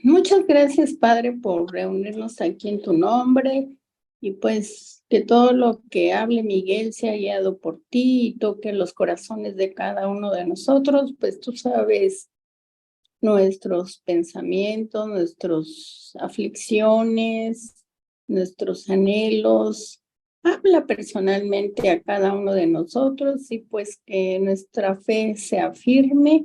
Muchas gracias, Padre, por reunirnos aquí en tu nombre y pues que todo lo que hable Miguel sea guiado por ti y toque los corazones de cada uno de nosotros, pues tú sabes nuestros pensamientos, nuestras aflicciones, nuestros anhelos. Habla personalmente a cada uno de nosotros y pues que nuestra fe sea firme,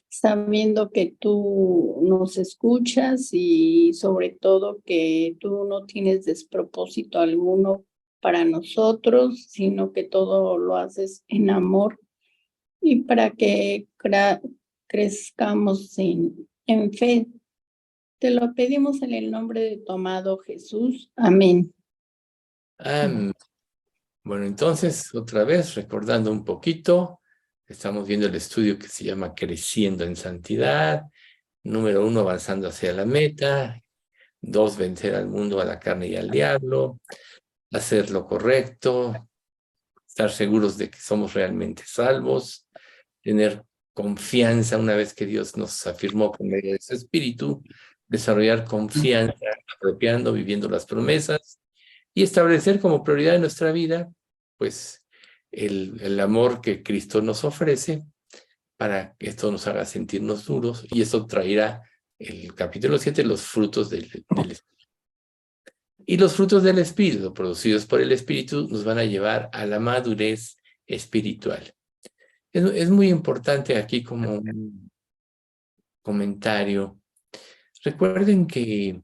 sabiendo que tú nos escuchas y sobre todo que tú no tienes despropósito alguno para nosotros, sino que todo lo haces en amor y para que crezcamos en fe. Te lo pedimos en el nombre de tu amado Jesús. Amén. Bueno, entonces, otra vez, recordando un poquito, estamos viendo el estudio que se llama Creciendo en Santidad. Número 1, avanzando hacia la meta. 2, vencer al mundo, a la carne y al diablo. Hacer lo correcto. Estar seguros de que somos realmente salvos. Tener confianza una vez que Dios nos afirmó por medio de su Espíritu. Desarrollar confianza, apropiando, viviendo las promesas. Y establecer como prioridad en nuestra vida, pues, el amor que Cristo nos ofrece para que esto nos haga sentirnos duros, y esto traerá el capítulo 7, los frutos del Espíritu. Y los frutos del Espíritu, producidos por el Espíritu, nos van a llevar a la madurez espiritual. Es muy importante aquí como un comentario. Recuerden que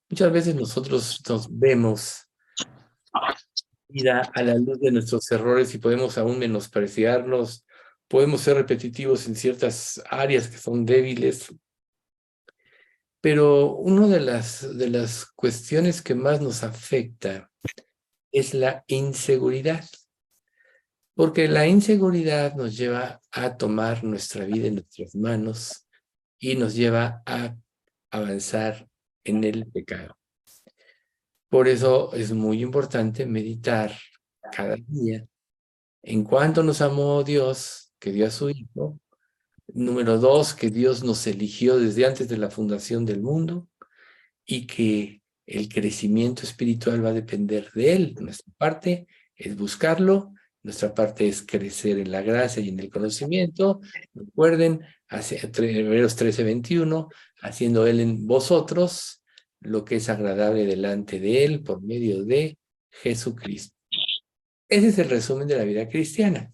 muchas veces nosotros nos vemos vida a la luz de nuestros errores y podemos aún menospreciarlos, podemos ser repetitivos en ciertas áreas que son débiles, pero una de las cuestiones que más nos afecta es la inseguridad, porque la inseguridad nos lleva a tomar nuestra vida en nuestras manos y nos lleva a avanzar en el pecado. Por eso es muy importante meditar cada día en cuánto nos amó Dios, que dio a su Hijo. Número 2, que Dios nos eligió desde antes de la fundación del mundo y que el crecimiento espiritual va a depender de Él. Nuestra parte es buscarlo, nuestra parte es crecer en la gracia y en el conocimiento. Recuerden, Hebreos 13:21, haciendo Él en vosotros lo que es agradable delante de Él por medio de Jesucristo. Ese es el resumen de la vida cristiana.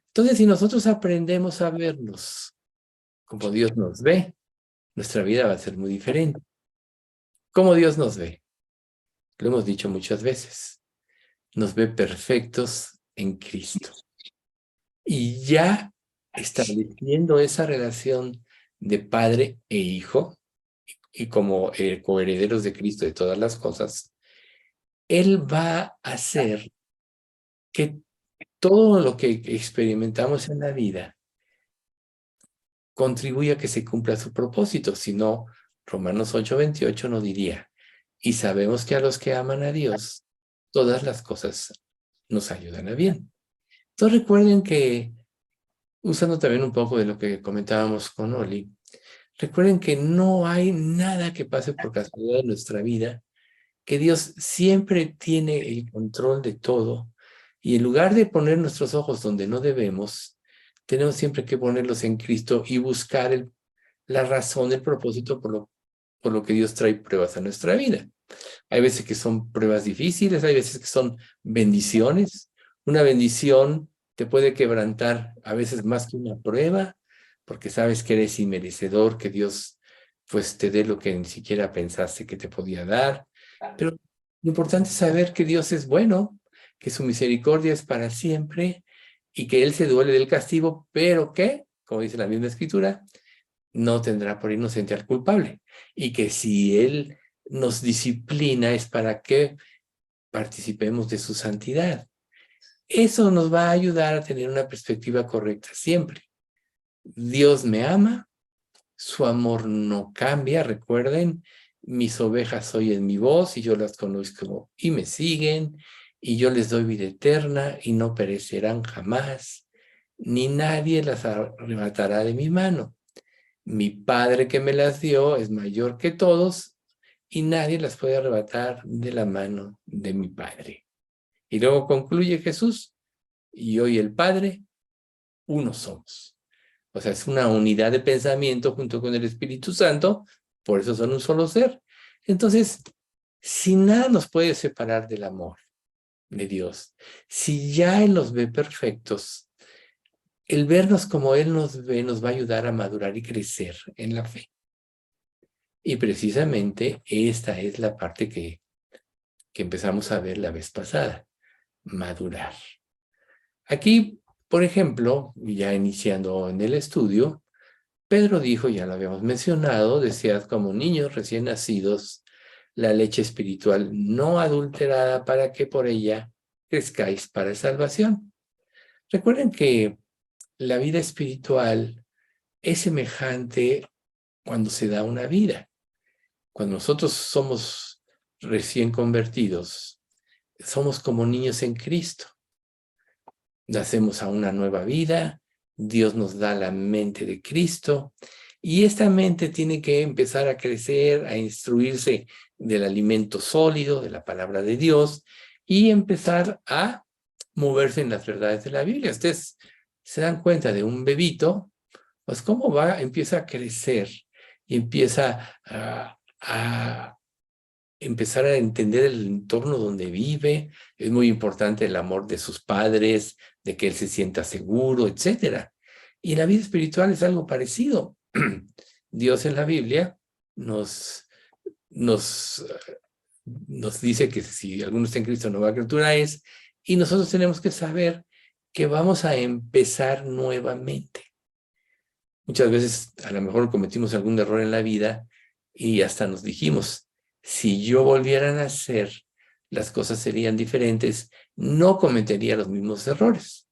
Entonces, si nosotros aprendemos a vernos como Dios nos ve, nuestra vida va a ser muy diferente. ¿Cómo Dios nos ve? Lo hemos dicho muchas veces. Nos ve perfectos en Cristo. Y ya estableciendo esa relación de padre e hijo, y como coherederos de Cristo de todas las cosas, Él va a hacer que todo lo que experimentamos en la vida contribuya a que se cumpla su propósito. Si no, Romanos 8:28 no diría, y sabemos que a los que aman a Dios, todas las cosas nos ayudan a bien. Entonces recuerden que, usando también un poco de lo que comentábamos con Oli, recuerden que no hay nada que pase por casualidad en nuestra vida, que Dios siempre tiene el control de todo, y en lugar de poner nuestros ojos donde no debemos, tenemos siempre que ponerlos en Cristo y buscar la razón, el propósito por lo que Dios trae pruebas a nuestra vida. Hay veces que son pruebas difíciles, hay veces que son bendiciones. Una bendición te puede quebrantar a veces más que una prueba, porque sabes que eres inmerecedor, que Dios pues te dé lo que ni siquiera pensaste que te podía dar. Pero lo importante es saber que Dios es bueno, que su misericordia es para siempre y que Él se duele del castigo, pero que, como dice la misma Escritura, no tendrá por inocente al culpable. Y que si Él nos disciplina es para que participemos de su santidad. Eso nos va a ayudar a tener una perspectiva correcta siempre. Dios me ama, su amor no cambia, recuerden, mis ovejas oyen mi voz y yo las conozco y me siguen, y yo les doy vida eterna y no perecerán jamás, ni nadie las arrebatará de mi mano. Mi Padre que me las dio es mayor que todos y nadie las puede arrebatar de la mano de mi Padre. Y luego concluye Jesús, y yo y el Padre, uno somos. O sea, es una unidad de pensamiento junto con el Espíritu Santo, por eso son un solo ser. Entonces, si nada nos puede separar del amor de Dios, si ya Él nos ve perfectos, el vernos como Él nos ve nos va a ayudar a madurar y crecer en la fe. Y precisamente esta es la parte que empezamos a ver la vez pasada, madurar. Aquí, por ejemplo, ya iniciando en el estudio, Pedro dijo, ya lo habíamos mencionado, desead como niños recién nacidos la leche espiritual no adulterada para que por ella crezcáis para salvación. Recuerden que la vida espiritual es semejante cuando se da una vida. Cuando nosotros somos recién convertidos, somos como niños en Cristo. Nacemos a una nueva vida, Dios nos da la mente de Cristo y esta mente tiene que empezar a crecer, a instruirse del alimento sólido, de la palabra de Dios y empezar a moverse en las verdades de la Biblia. Ustedes se dan cuenta de un bebito, pues cómo va, empieza a crecer y empieza a empezar a entender el entorno donde vive. Es muy importante el amor de sus padres, de que él se sienta seguro, etc. Y la vida espiritual es algo parecido. Dios en la Biblia nos, nos, nos dice que si alguno está en Cristo, nueva criatura es, y nosotros tenemos que saber que vamos a empezar nuevamente. Muchas veces a lo mejor cometimos algún error en la vida y hasta nos dijimos, si yo volviera a nacer, las cosas serían diferentes, no cometería los mismos errores.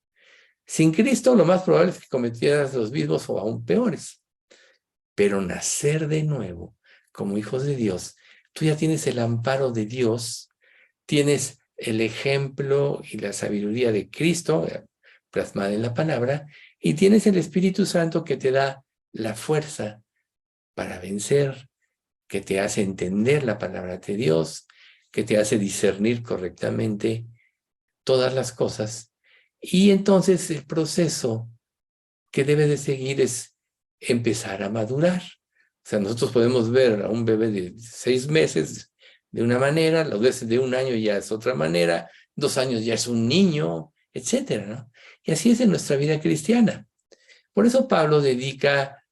Sin Cristo, lo más probable es que cometieras los mismos o aún peores. Pero nacer de nuevo, como hijos de Dios, tú ya tienes el amparo de Dios, tienes el ejemplo y la sabiduría de Cristo, plasmada en la palabra, y tienes el Espíritu Santo que te da la fuerza para vencer, que te hace entender la palabra de Dios, que te hace discernir correctamente todas las cosas. Y entonces el proceso que debe de seguir es empezar a madurar. O sea, nosotros podemos ver a un bebé de 6 meses de una manera, los veces de 1 año ya es otra manera, 2 años ya es un niño, etcétera, ¿no? Y así es en nuestra vida cristiana. Por eso Pablo dedica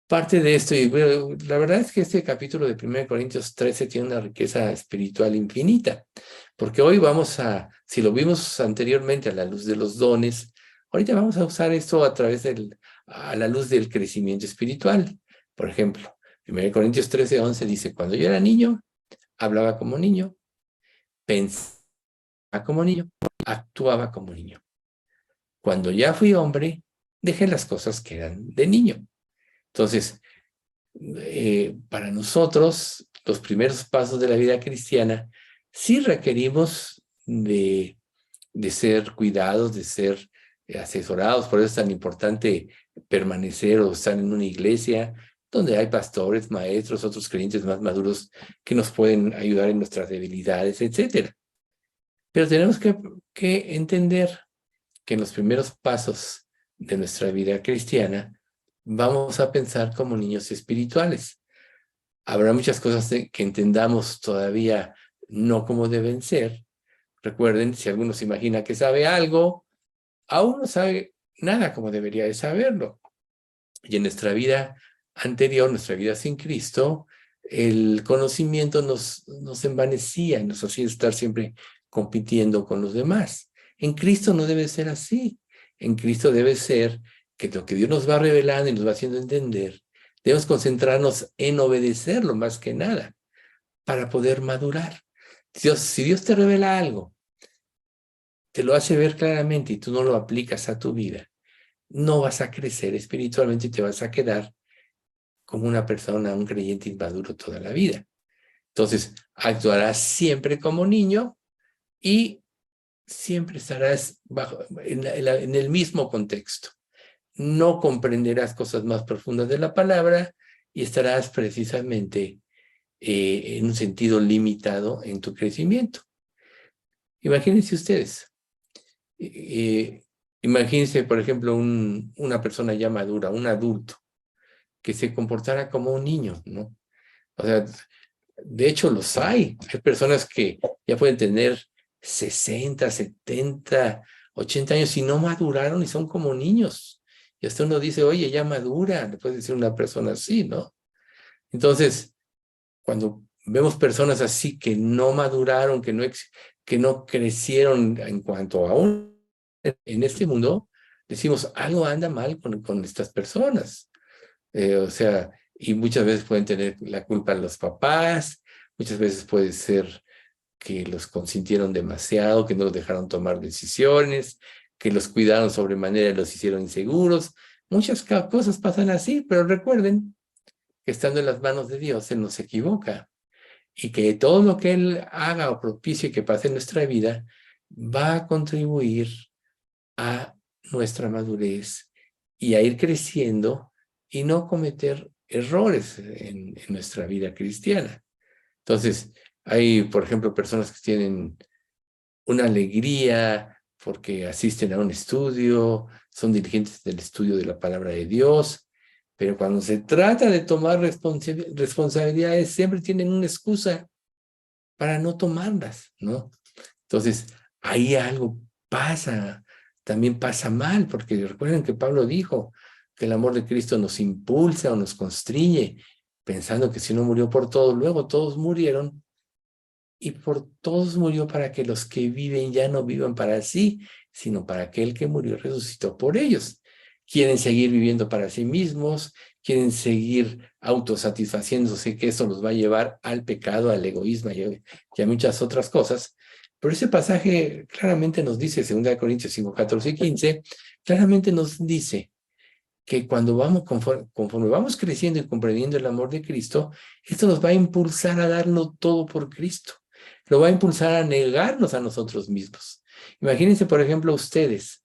parte de esto, y bueno, la verdad es que este capítulo de 1 Corintios 13 tiene una riqueza espiritual infinita, porque hoy vamos a, si lo vimos anteriormente a la luz de los dones, ahorita vamos a usar esto a la luz del crecimiento espiritual. Por ejemplo, 1 Corintios 13:11 dice, cuando yo era niño, hablaba como niño, pensaba como niño, actuaba como niño. Cuando ya fui hombre, dejé las cosas que eran de niño. Entonces, para nosotros, los primeros pasos de la vida cristiana, sí requerimos de ser cuidados, de ser asesorados. Por eso es tan importante permanecer o estar en una iglesia donde hay pastores, maestros, otros creyentes más maduros que nos pueden ayudar en nuestras debilidades, etc. Pero tenemos que entender que en los primeros pasos de nuestra vida cristiana vamos a pensar como niños espirituales. Habrá muchas cosas que entendamos todavía no como deben ser. Recuerden, si alguno se imagina que sabe algo, aún no sabe nada como debería de saberlo. Y en nuestra vida anterior, nuestra vida sin Cristo, el conocimiento nos envanecía y nos hacía estar siempre compitiendo con los demás. En Cristo no debe ser así. En Cristo debe ser que lo que Dios nos va revelando y nos va haciendo entender, debemos concentrarnos en obedecerlo más que nada para poder madurar. Si Dios te revela algo, te lo hace ver claramente y tú no lo aplicas a tu vida, no vas a crecer espiritualmente y te vas a quedar como una persona, un creyente inmaduro toda la vida. Entonces, actuarás siempre como niño y siempre estarás en el mismo contexto. no comprenderás cosas más profundas de la palabra y estarás precisamente en un sentido limitado en tu crecimiento. Imagínense ustedes, imagínense, por ejemplo, una persona ya madura, un adulto, que se comportara como un niño, ¿no? O sea, de hecho los hay. Hay personas que ya pueden tener 60, 70, 80 años y no maduraron y son como niños. Y hasta uno dice, oye, ya madura, le puede decir una persona así, ¿no? Entonces, cuando vemos personas así que no maduraron, que no crecieron en cuanto a en este mundo, decimos, algo anda mal con estas personas. O sea, y muchas veces pueden tener la culpa los papás, muchas veces puede ser que los consintieron demasiado, que no los dejaron tomar decisiones, que los cuidaron sobremanera y los hicieron inseguros. Muchas cosas pasan así, pero recuerden que estando en las manos de Dios, Él no se equivoca y que todo lo que Él haga o propicie que pase en nuestra vida va a contribuir a nuestra madurez y a ir creciendo y no cometer errores en nuestra vida cristiana. Entonces, hay, por ejemplo, personas que tienen una alegría porque asisten a un estudio, son dirigentes del estudio de la palabra de Dios, pero cuando se trata de tomar responsabilidades, siempre tienen una excusa para no tomarlas, ¿no? Entonces, ahí algo pasa, también pasa mal, porque recuerden que Pablo dijo que el amor de Cristo nos impulsa o nos constriñe, pensando que si no murió por todos, luego todos murieron, y por todos murió para que los que viven ya no vivan para sí, sino para aquel que murió y resucitó por ellos. Quieren seguir viviendo para sí mismos, quieren seguir autosatisfaciéndose, que eso los va a llevar al pecado, al egoísmo y a muchas otras cosas. Pero ese pasaje claramente nos dice, 2 Corintios 5, 14 y 15, claramente nos dice que cuando vamos, conforme vamos creciendo y comprendiendo el amor de Cristo, esto nos va a impulsar a darnos todo por Cristo. Lo va a impulsar a negarnos a nosotros mismos. Imagínense, por ejemplo, ustedes,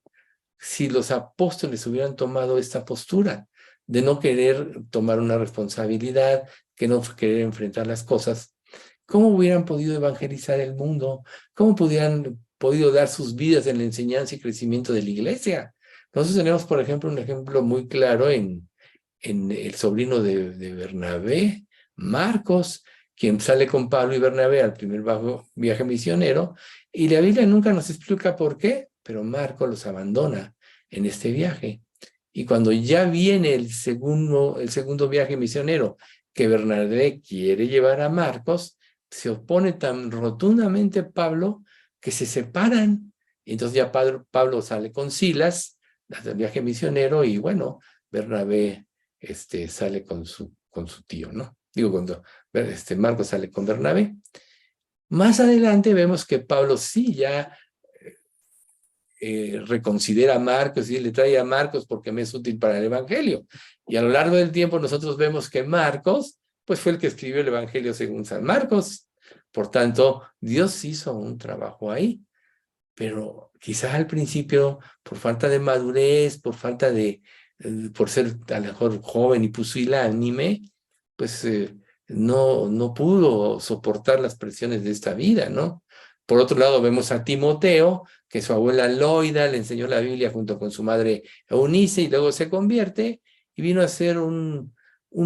si los apóstoles hubieran tomado esta postura de no querer tomar una responsabilidad, que no querer enfrentar las cosas, ¿cómo hubieran podido evangelizar el mundo? ¿Cómo hubieran podido dar sus vidas en la enseñanza y crecimiento de la iglesia? Nosotros tenemos, por ejemplo, un ejemplo muy claro en el sobrino de Bernabé, Marcos, quien sale con Pablo y Bernabé al primer viaje misionero, y la Biblia nunca nos explica por qué, pero Marcos los abandona en este viaje. Y cuando ya viene el segundo viaje misionero, que Bernabé quiere llevar a Marcos, se opone tan rotundamente Pablo que se separan. Y entonces ya Pablo sale con Silas del viaje misionero y bueno, Bernabé sale con su tío, ¿no? Digo, cuando Marcos sale con Bernabé. Más adelante vemos que Pablo sí ya reconsidera a Marcos y le trae a Marcos porque me es útil para el Evangelio. Y a lo largo del tiempo nosotros vemos que Marcos, pues fue el que escribió el Evangelio según San Marcos. Por tanto, Dios hizo un trabajo ahí. Pero quizás al principio, por falta de madurez, por ser a lo mejor joven y pusilánime, pues no pudo soportar las presiones de esta vida, ¿no? Por otro lado, vemos a Timoteo, que su abuela Loida le enseñó la Biblia junto con su madre Eunice y luego se convierte y vino a ser un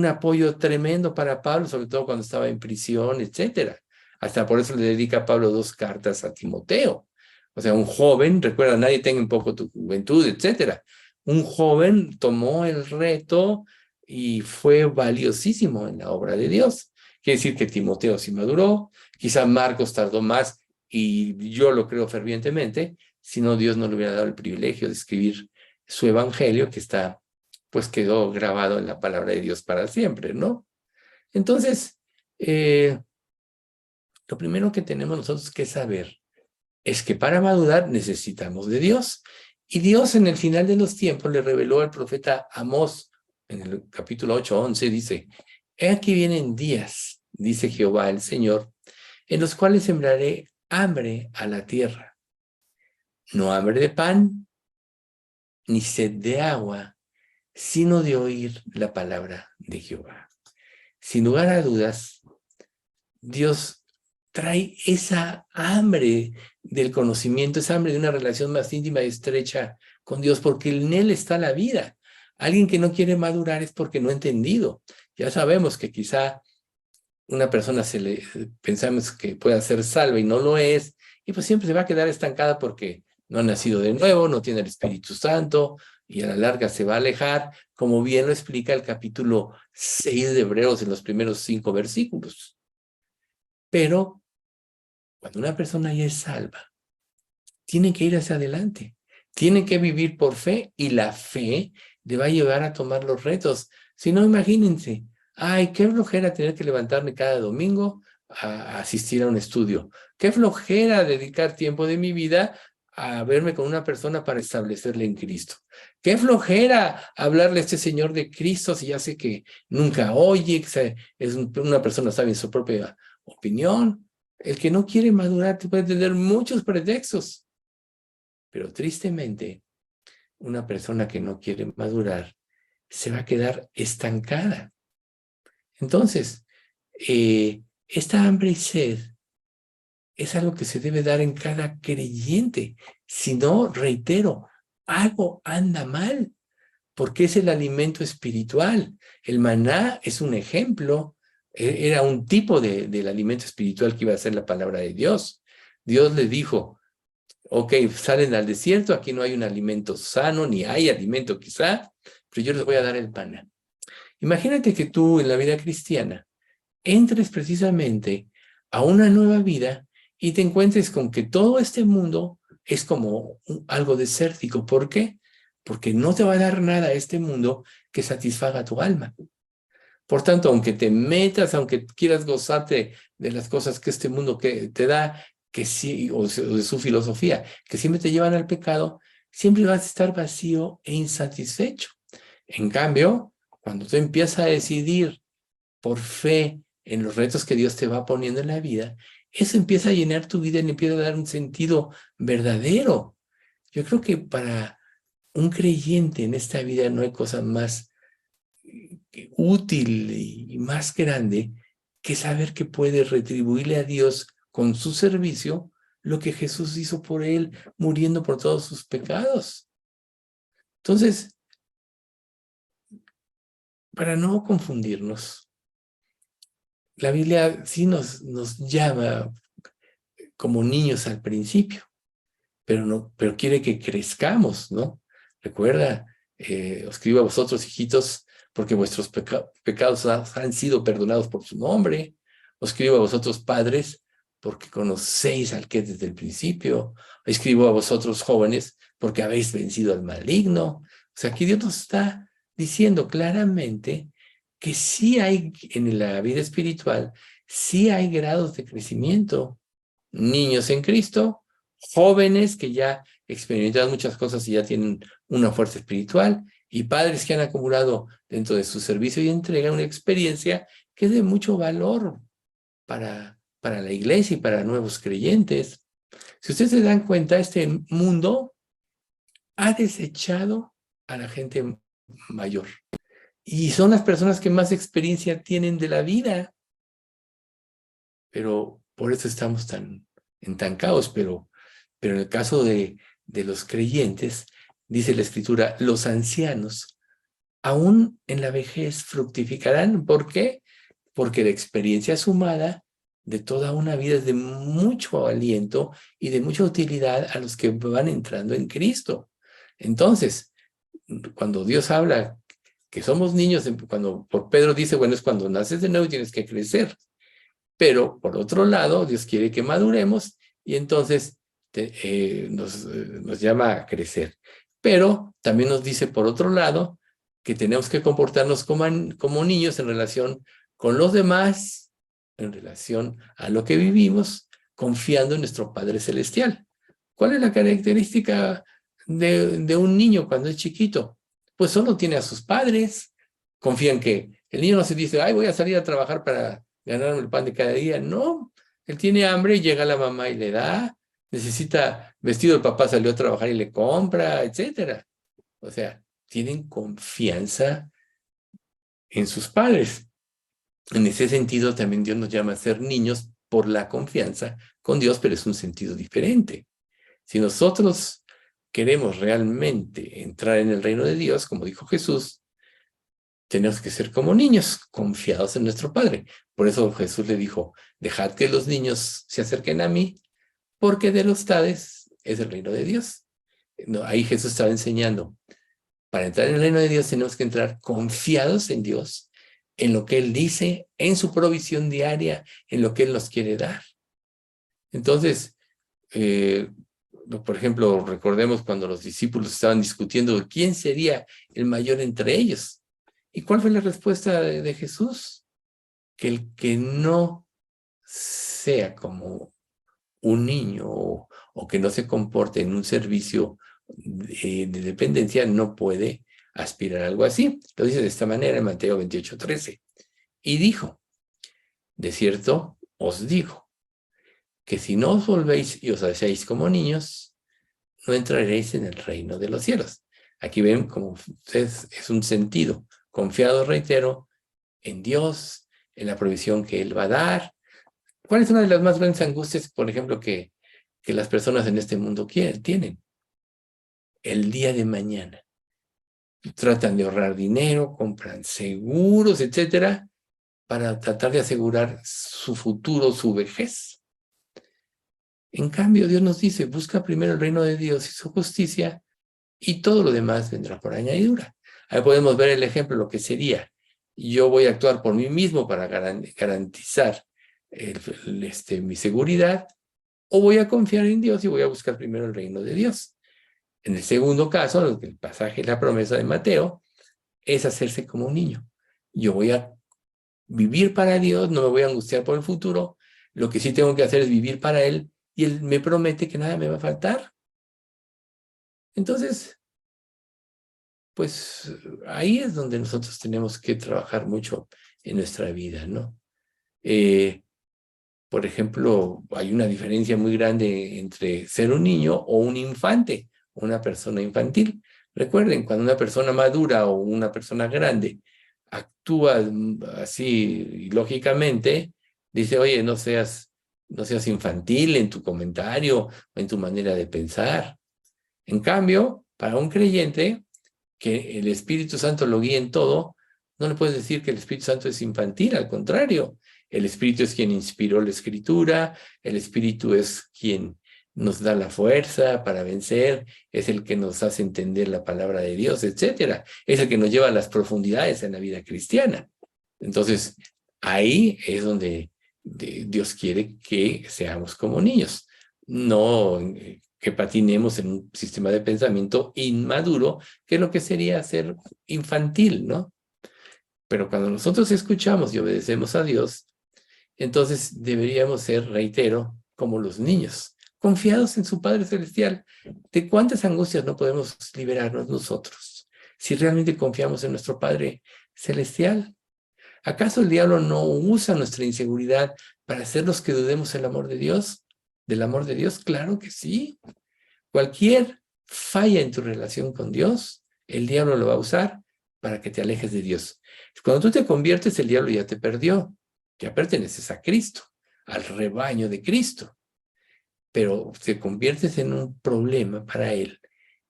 apoyo tremendo para Pablo, sobre todo cuando estaba en prisión, etcétera. Hasta por eso le dedica a Pablo 2 cartas a Timoteo. O sea, un joven, recuerda, nadie tenga un poco tu juventud, etcétera. Un joven tomó el reto y fue valiosísimo en la obra de Dios. Quiere decir que Timoteo sí maduró, quizá Marcos tardó más y yo lo creo fervientemente, si no Dios no le hubiera dado el privilegio de escribir su evangelio que pues quedó grabado en la palabra de Dios para siempre, ¿no? Entonces, lo primero que tenemos nosotros que saber es que para madurar necesitamos de Dios. Y Dios en el final de los tiempos le reveló al profeta Amós, en el capítulo 8:11, dice, he aquí vienen días, dice Jehová el Señor, en los cuales sembraré hambre a la tierra. No hambre de pan, ni sed de agua, sino de oír la palabra de Jehová. Sin lugar a dudas, Dios trae esa hambre del conocimiento, esa hambre de una relación más íntima y estrecha con Dios, porque en Él está la vida. Alguien que no quiere madurar es porque no ha entendido. Ya sabemos que quizá una persona pensamos que pueda ser salva y no lo es, y pues siempre se va a quedar estancada porque no ha nacido de nuevo, no tiene el Espíritu Santo, y a la larga se va a alejar, como bien lo explica el capítulo 6 de Hebreos en los primeros 5 versículos. Pero cuando una persona ya es salva, tiene que ir hacia adelante, tiene que vivir por fe, y la fe le va a llevar a tomar los retos. Si no, imagínense, ay, qué flojera tener que levantarme cada domingo a asistir a un estudio. Qué flojera dedicar tiempo de mi vida a verme con una persona para establecerle en Cristo. Qué flojera hablarle a este Señor de Cristo si ya sé que nunca oye, que es una persona sabia en su propia opinión. El que no quiere madurar te puede tener muchos pretextos. Pero tristemente, una persona que no quiere madurar se va a quedar estancada. Entonces, esta hambre y sed es algo que se debe dar en cada creyente. Si no, reitero, algo anda mal, porque es el alimento espiritual. El maná es un ejemplo, era un tipo del alimento espiritual que iba a ser la palabra de Dios. Dios le dijo, ok, salen al desierto, aquí no hay un alimento sano, ni hay alimento quizá, pero yo les voy a dar el maná. Imagínate que tú en la vida cristiana entres precisamente a una nueva vida y te encuentres con que todo este mundo es como algo desértico. ¿Por qué? Porque no te va a dar nada este mundo que satisfaga tu alma. Por tanto, aunque te metas, aunque quieras gozarte de las cosas que este mundo que te da, que sí, o de su filosofía, que siempre te llevan al pecado, siempre vas a estar vacío e insatisfecho. En cambio, cuando tú empiezas a decidir por fe en los retos que Dios te va poniendo en la vida, eso empieza a llenar tu vida y le empieza a dar un sentido verdadero. Yo creo que para un creyente en esta vida no hay cosa más útil y más grande que saber que puede retribuirle a Dios con su servicio lo que Jesús hizo por él, muriendo por todos sus pecados. Entonces, para no confundirnos, la Biblia sí nos llama como niños al principio, pero quiere que crezcamos, ¿no? Recuerda, os escribo a vosotros, hijitos, porque vuestros pecados han sido perdonados por su nombre. Os escribo a vosotros, padres, porque conocéis al que desde el principio. Escribo a vosotros, jóvenes, porque habéis vencido al maligno. O sea, aquí Dios nos está diciendo claramente que sí hay en la vida espiritual, sí hay grados de crecimiento. Niños en Cristo, jóvenes que ya experimentaron muchas cosas y ya tienen una fuerza espiritual, y padres que han acumulado dentro de su servicio y entrega una experiencia que es de mucho valor para la iglesia y para nuevos creyentes. Si ustedes se dan cuenta, este mundo ha desechado a la gente mayor, y son las personas que más experiencia tienen de la vida, pero por eso estamos tan entancados. Pero en el caso de los creyentes, dice la Escritura, los ancianos, aún en la vejez, fructificarán. ¿Por qué? Porque la experiencia sumada de toda una vida es de mucho aliento y de mucha utilidad a los que van entrando en Cristo. Entonces, cuando Dios habla que somos niños, cuando por Pedro dice, bueno, es cuando naces de nuevo y tienes que crecer. Pero por otro lado, Dios quiere que maduremos y entonces nos llama a crecer. Pero también nos dice por otro lado que tenemos que comportarnos como niños en relación con los demás, en relación a lo que vivimos, confiando en nuestro Padre Celestial. ¿Cuál es la característica de un niño cuando es chiquito? Pues solo tiene a sus padres, confía en que el niño no se dice, ay, voy a salir a trabajar para ganarme el pan de cada día. No, él tiene hambre y llega la mamá y le da, necesita vestido, el papá salió a trabajar y le compra, etcétera. O sea, tienen confianza en sus padres. En ese sentido, también Dios nos llama a ser niños por la confianza con Dios, pero es un sentido diferente. Si nosotros queremos realmente entrar en el reino de Dios, como dijo Jesús, tenemos que ser como niños, confiados en nuestro Padre. Por eso Jesús le dijo, dejad que los niños se acerquen a mí, porque de los tales es el reino de Dios. No, ahí Jesús estaba enseñando, para entrar en el reino de Dios tenemos que entrar confiados en Dios, en lo que Él dice, en su provisión diaria, en lo que Él nos quiere dar. Entonces, por ejemplo, recordemos cuando los discípulos estaban discutiendo quién sería el mayor entre ellos. ¿Y cuál fue la respuesta de Jesús? Que el que no sea como un niño o que no se comporte en un servicio de dependencia no puede aspirar a algo así. Lo dice de esta manera en Mateo 28:13. Y dijo, de cierto os digo, que si no os volvéis y os hacéis como niños, no entraréis en el reino de los cielos. Aquí ven como es un sentido confiado, reitero, en Dios, en la provisión que Él va a dar. ¿Cuál es una de las más grandes angustias, por ejemplo, que las personas en este mundo tienen? El día de mañana. Tratan de ahorrar dinero, compran seguros, etcétera, para tratar de asegurar su futuro, su vejez. En cambio, Dios nos dice, busca primero el reino de Dios y su justicia, y todo lo demás vendrá por añadidura. Ahí podemos ver el ejemplo, lo que sería, yo voy a actuar por mí mismo para garantizar mi seguridad, o voy a confiar en Dios y voy a buscar primero el reino de Dios. En el segundo caso, el pasaje, la promesa de Mateo, es hacerse como un niño. Yo voy a vivir para Dios, no me voy a angustiar por el futuro, lo que sí tengo que hacer es vivir para Él, y Él me promete que nada me va a faltar. Entonces, pues ahí es donde nosotros tenemos que trabajar mucho en nuestra vida, ¿no? Por ejemplo, hay una diferencia muy grande entre ser un niño o un infante, una persona infantil. Recuerden, cuando una persona madura o una persona grande actúa así lógicamente, dice, oye, no seas infantil en tu comentario o en tu manera de pensar. En cambio, para un creyente, que el Espíritu Santo lo guíe en todo, no le puedes decir que el Espíritu Santo es infantil, al contrario. El Espíritu es quien inspiró la Escritura, el Espíritu es quien nos da la fuerza para vencer, es el que nos hace entender la palabra de Dios, etcétera. Es el que nos lleva a las profundidades en la vida cristiana. Entonces, ahí es donde Dios quiere que seamos como niños, no que patinemos en un sistema de pensamiento inmaduro, que es lo que sería ser infantil, ¿no? Pero cuando nosotros escuchamos y obedecemos a Dios, entonces deberíamos ser, reitero, como los niños, confiados en su Padre Celestial. ¿De cuántas angustias no podemos liberarnos nosotros si realmente confiamos en nuestro Padre Celestial? ¿Acaso el diablo no usa nuestra inseguridad para hacernos que dudemos del amor de Dios? ¿Del amor de Dios? Claro que sí. Cualquier falla en tu relación con Dios, el diablo lo va a usar para que te alejes de Dios. Cuando tú te conviertes, el diablo ya te perdió. Ya perteneces a Cristo, al rebaño de Cristo. Pero te conviertes en un problema para él,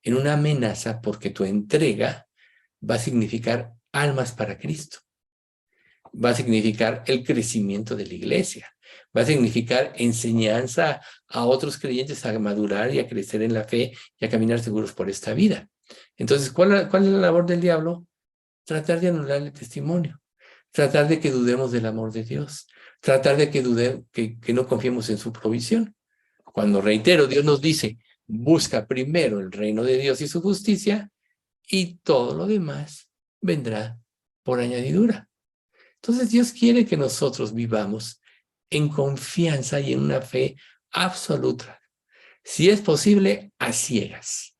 en una amenaza, porque tu entrega va a significar almas para Cristo. Va a significar el crecimiento de la iglesia. Va a significar enseñanza a otros creyentes a madurar y a crecer en la fe y a caminar seguros por esta vida. Entonces, ¿cuál es la labor del diablo? Tratar de anular el testimonio. Tratar de que dudemos del amor de Dios. Tratar de que no confiemos en su provisión. Cuando, reitero, Dios nos dice, busca primero el reino de Dios y su justicia, y todo lo demás vendrá por añadidura. Entonces Dios quiere que nosotros vivamos en confianza y en una fe absoluta. Si es posible, a ciegas.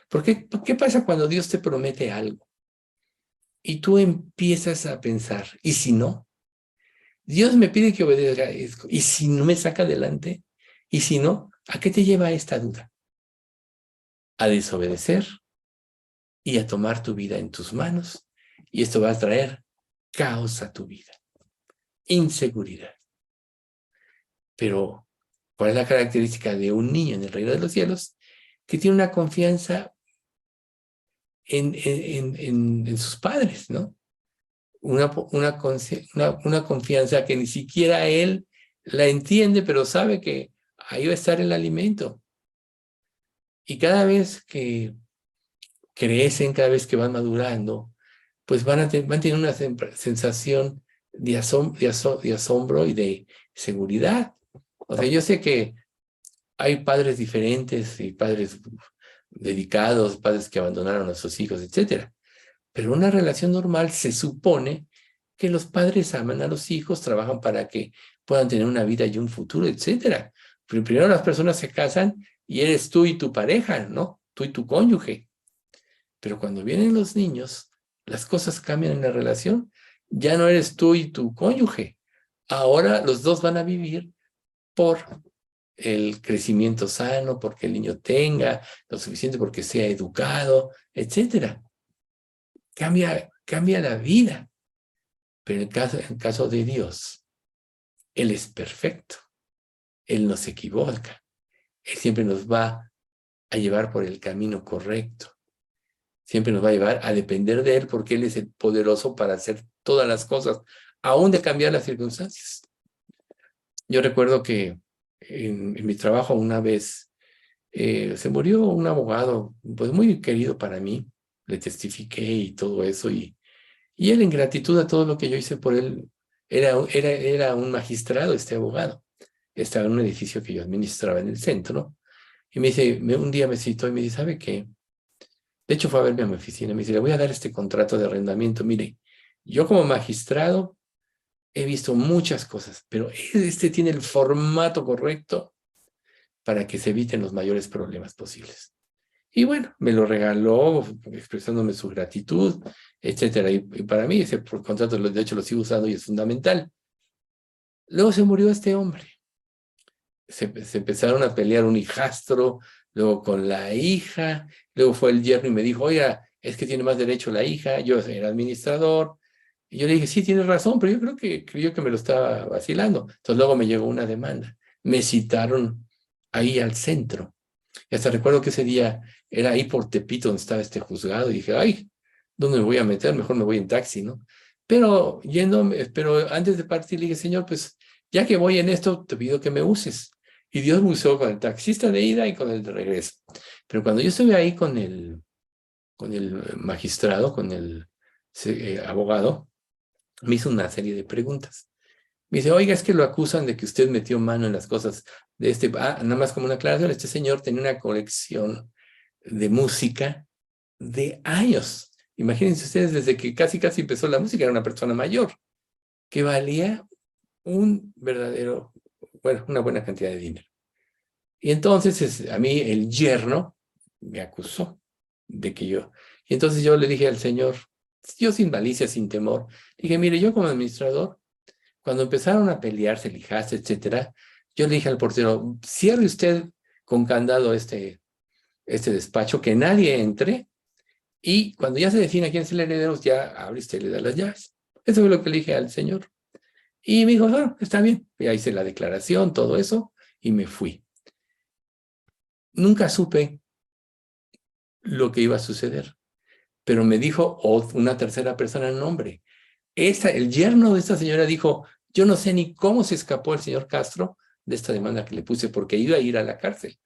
Porque, ¿qué pasa cuando Dios te promete algo? Y tú empiezas a pensar, ¿y si no? Dios me pide que obedezca esto. ¿Y si no me saca adelante? ¿Y si no? ¿A qué te lleva esta duda? A desobedecer, y a tomar tu vida en tus manos. Y esto va a traer caos a tu vida, inseguridad. Pero, ¿cuál es la característica de un niño en el reino de los cielos? Que tiene una confianza en sus padres, ¿no? Una confianza que ni siquiera él la entiende, pero sabe que ahí va a estar el alimento. Y cada vez que crecen, cada vez que van madurando, pues van teniendo una sensación de asombro y de seguridad. O sea, yo sé que hay padres diferentes y padres dedicados, padres que abandonaron a sus hijos, etcétera. Pero una relación normal se supone que los padres aman a los hijos, trabajan para que puedan tener una vida y un futuro, etcétera. Primero las personas se casan y eres tú y tu pareja, ¿no? Tú y tu cónyuge. Pero cuando vienen los niños, las cosas cambian en la relación. Ya no eres tú y tu cónyuge. Ahora los dos van a vivir por el crecimiento sano, porque el niño tenga lo suficiente, porque sea educado, etcétera. Cambia la vida. Pero en el caso de Dios, Él es perfecto. Él no se equivoca. Él siempre nos va a llevar por el camino correcto. Siempre nos va a llevar a depender de Él porque Él es el poderoso para hacer todas las cosas, aún de cambiar las circunstancias. Yo recuerdo que en mi trabajo una vez se murió un abogado, pues muy querido para mí. Le testifiqué y todo eso. Y él, en gratitud a todo lo que yo hice por él, era un magistrado, este abogado. Estaba en un edificio que yo administraba en el centro. Y me dice, un día me citó y me dice, ¿sabe qué? De hecho, fue a verme a mi oficina. Me dice, le voy a dar este contrato de arrendamiento. Mire, yo como magistrado he visto muchas cosas, pero este tiene el formato correcto para que se eviten los mayores problemas posibles. Y bueno, me lo regaló expresándome su gratitud, etcétera. Y para mí ese contrato, de hecho, lo sigo usando y es fundamental. Luego se murió este hombre. Se empezaron a pelear un hijastro, luego con la hija, luego fue el yerno y me dijo, oiga, es que tiene más derecho la hija, yo era administrador. Y yo le dije, sí, tienes razón, pero yo creo que creyó que me lo estaba vacilando. Entonces luego me llegó una demanda. Me citaron ahí al centro. Y hasta recuerdo que ese día era ahí por Tepito donde estaba este juzgado y dije, ay, ¿dónde me voy a meter? Mejor me voy en taxi, ¿no? Pero pero antes de partir le dije, Señor, pues ya que voy en esto, te pido que me uses. Y Dios me usó con el taxista de ida y con el de regreso. Pero cuando yo estuve ahí con el magistrado, con el abogado, me hizo una serie de preguntas. Me dice, oiga, es que lo acusan de que usted metió mano en las cosas de nada más como una aclaración, este señor tenía una colección de música de años. Imagínense ustedes, desde que casi empezó la música, era una persona mayor, que valía una buena cantidad de dinero. Y entonces a mí el yerno me acusó de que y entonces yo le dije al señor, yo sin malicia, sin temor, dije, mire, yo como administrador, cuando empezaron a pelearse el hijastro, etcétera, yo le dije al portero, cierre usted con candado este despacho, que nadie entre, y cuando ya se defina quién es el heredero, ya abre usted y le da las llaves. Eso fue lo que le dije al señor. Y me dijo, está bien. Y ahí hice la declaración, todo eso, y me fui. Nunca supe lo que iba a suceder, pero me dijo una tercera persona el nombre. El yerno de esta señora dijo, yo no sé ni cómo se escapó el señor Castro de esta demanda que le puse, porque iba a ir a la cárcel.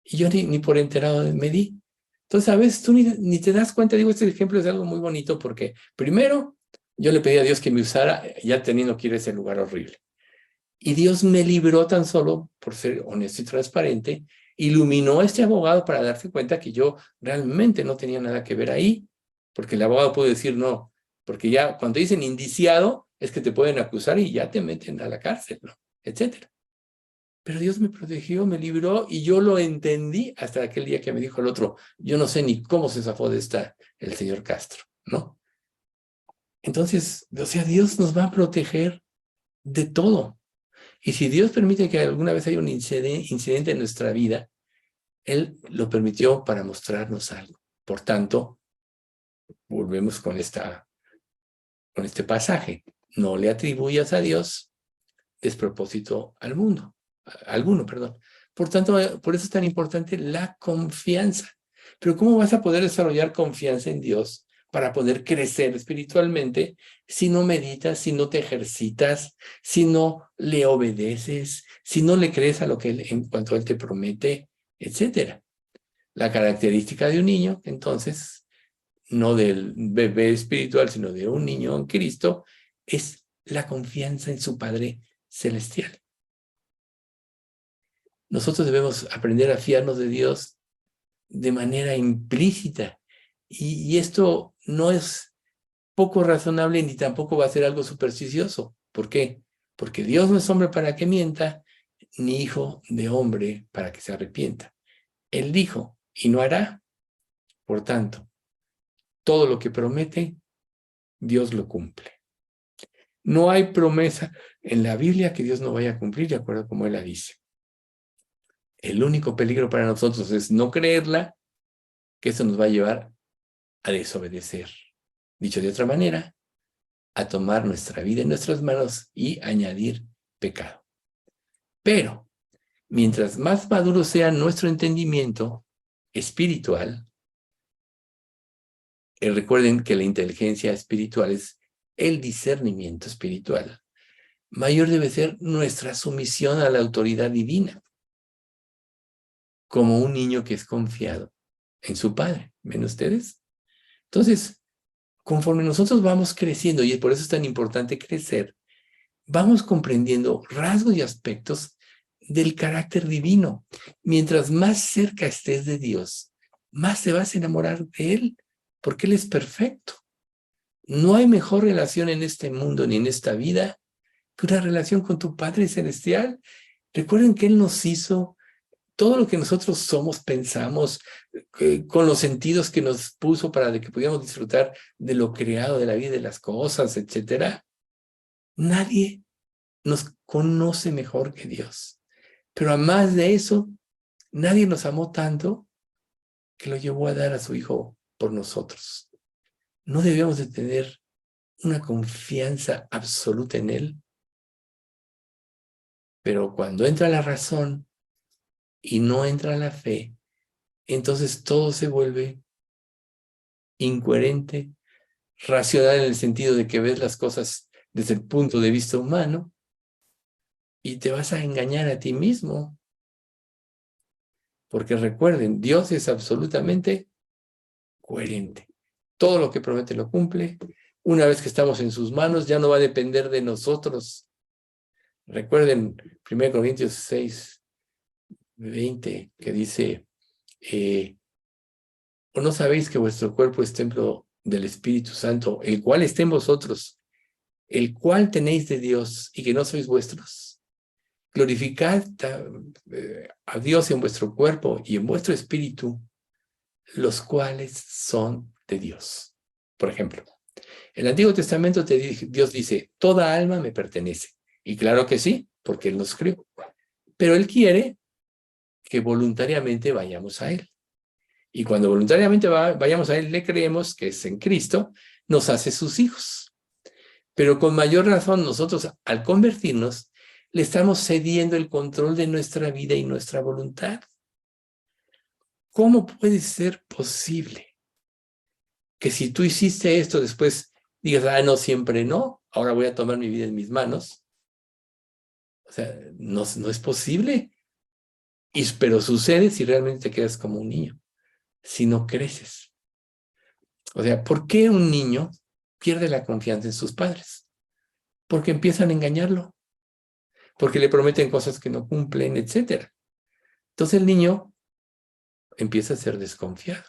Y yo ni por enterado me di. Entonces, a veces tú ni te das cuenta. Digo, este ejemplo es algo muy bonito porque, primero, yo le pedí a Dios que me usara ya teniendo que ir a ese lugar horrible. Y Dios me libró tan solo por ser honesto y transparente, iluminó a este abogado para darse cuenta que yo realmente no tenía nada que ver ahí, porque el abogado puede decir no, porque ya cuando dicen indiciado es que te pueden acusar y ya te meten a la cárcel, ¿no? Etcétera. Pero Dios me protegió, me libró y yo lo entendí hasta aquel día que me dijo el otro, yo no sé ni cómo se zafó de el señor Castro, ¿no? Entonces, o sea, Dios nos va a proteger de todo. Y si Dios permite que alguna vez haya un incidente en nuestra vida, Él lo permitió para mostrarnos algo. Por tanto, volvemos con este pasaje. No le atribuyas a Dios despropósito alguno, perdón. Por tanto, por eso es tan importante la confianza. Pero ¿cómo vas a poder desarrollar confianza en Dios para poder crecer espiritualmente si no meditas, si no te ejercitas, si no le obedeces, si no le crees a lo que en cuanto Él te promete, etcétera? La característica de un niño, entonces, no del bebé espiritual, sino de un niño en Cristo, es la confianza en su Padre Celestial. Nosotros debemos aprender a fiarnos de Dios de manera implícita. Y esto no es poco razonable ni tampoco va a ser algo supersticioso. ¿Por qué? Porque Dios no es hombre para que mienta, ni hijo de hombre para que se arrepienta. Él dijo y no hará. Por tanto, todo lo que promete, Dios lo cumple. No hay promesa en la Biblia que Dios no vaya a cumplir de acuerdo como Él la dice. El único peligro para nosotros es no creerla, que eso nos va a llevar a desobedecer. Dicho de otra manera, a tomar nuestra vida en nuestras manos y añadir pecado. Pero, mientras más maduro sea nuestro entendimiento espiritual, recuerden que la inteligencia espiritual es el discernimiento espiritual, mayor debe ser nuestra sumisión a la autoridad divina, como un niño que es confiado en su padre. ¿Ven ustedes? Entonces, conforme nosotros vamos creciendo, y por eso es tan importante crecer, vamos comprendiendo rasgos y aspectos del carácter divino. Mientras más cerca estés de Dios, más te vas a enamorar de Él, porque Él es perfecto. No hay mejor relación en este mundo ni en esta vida que una relación con tu Padre Celestial. Recuerden que Él nos hizo todo lo que nosotros somos, pensamos, con los sentidos que nos puso para que pudiéramos disfrutar de lo creado, de la vida, de las cosas, etcétera. Nadie nos conoce mejor que Dios. Pero además de eso, nadie nos amó tanto que lo llevó a dar a su Hijo por nosotros. ¿No debemos de tener una confianza absoluta en Él? Pero cuando entra la razón y no entra la fe, entonces todo se vuelve incoherente, racional en el sentido de que ves las cosas desde el punto de vista humano y te vas a engañar a ti mismo. Porque recuerden, Dios es absolutamente coherente. Todo lo que promete lo cumple. Una vez que estamos en sus manos, ya no va a depender de nosotros. Recuerden 1 Corintios 6, 20, que dice, ¿o no sabéis que vuestro cuerpo es templo del Espíritu Santo, el cual está en vosotros, el cual tenéis de Dios y que no sois vuestros? Glorificad a Dios en vuestro cuerpo y en vuestro espíritu, los cuales son de Dios. Por ejemplo, en el Antiguo Testamento Dios dice, toda alma me pertenece. Y claro que sí, porque Él nos creó. Pero Él quiere que voluntariamente vayamos a Él. Y cuando voluntariamente vayamos a Él, le creemos que es en Cristo, nos hace sus hijos. Pero con mayor razón, nosotros al convertirnos, le estamos cediendo el control de nuestra vida y nuestra voluntad. ¿Cómo puede ser posible que si tú hiciste esto, después digas, no, siempre no, ahora voy a tomar mi vida en mis manos? O sea, no es posible. Pero sucede si realmente te quedas como un niño, si no creces. O sea, ¿por qué un niño pierde la confianza en sus padres? Porque empiezan a engañarlo, porque le prometen cosas que no cumplen, etcétera. Entonces el niño empieza a ser desconfiado.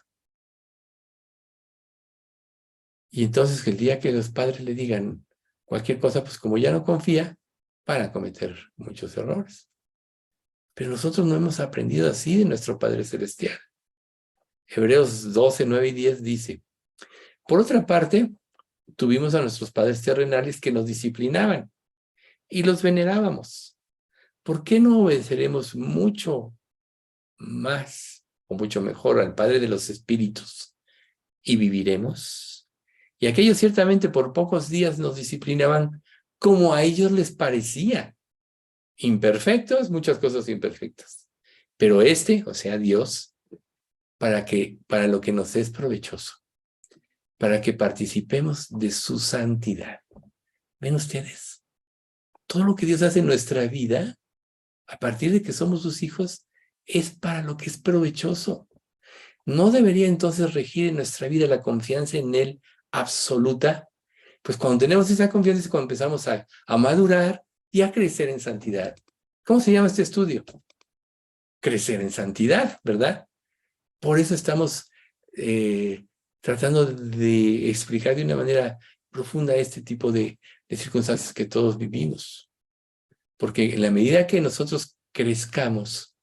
Y entonces el día que los padres le digan cualquier cosa, pues como ya no confía, van a cometer muchos errores. Pero nosotros no hemos aprendido así de nuestro Padre Celestial. Hebreos 12, 9 y 10 dice, por otra parte, tuvimos a nuestros padres terrenales que nos disciplinaban y los venerábamos. ¿Por qué no obedeceremos mucho más o mucho mejor al Padre de los Espíritus y viviremos. Y aquellos ciertamente por pocos días nos disciplinaban como a ellos les parecía. Imperfectos, muchas cosas imperfectas. Pero o sea, Dios, para lo que nos es provechoso, para que participemos de su santidad. ¿Ven ustedes? Todo lo que Dios hace en nuestra vida, a partir de que somos sus hijos, es para lo que es provechoso. ¿No debería entonces regir en nuestra vida la confianza en Él absoluta? Pues cuando tenemos esa confianza es cuando empezamos a madurar y a crecer en santidad. ¿Cómo se llama este estudio? Crecer en santidad, ¿verdad? Por eso estamos tratando de explicar de una manera profunda este tipo de circunstancias que todos vivimos. Porque en la medida que nosotros crezcamos,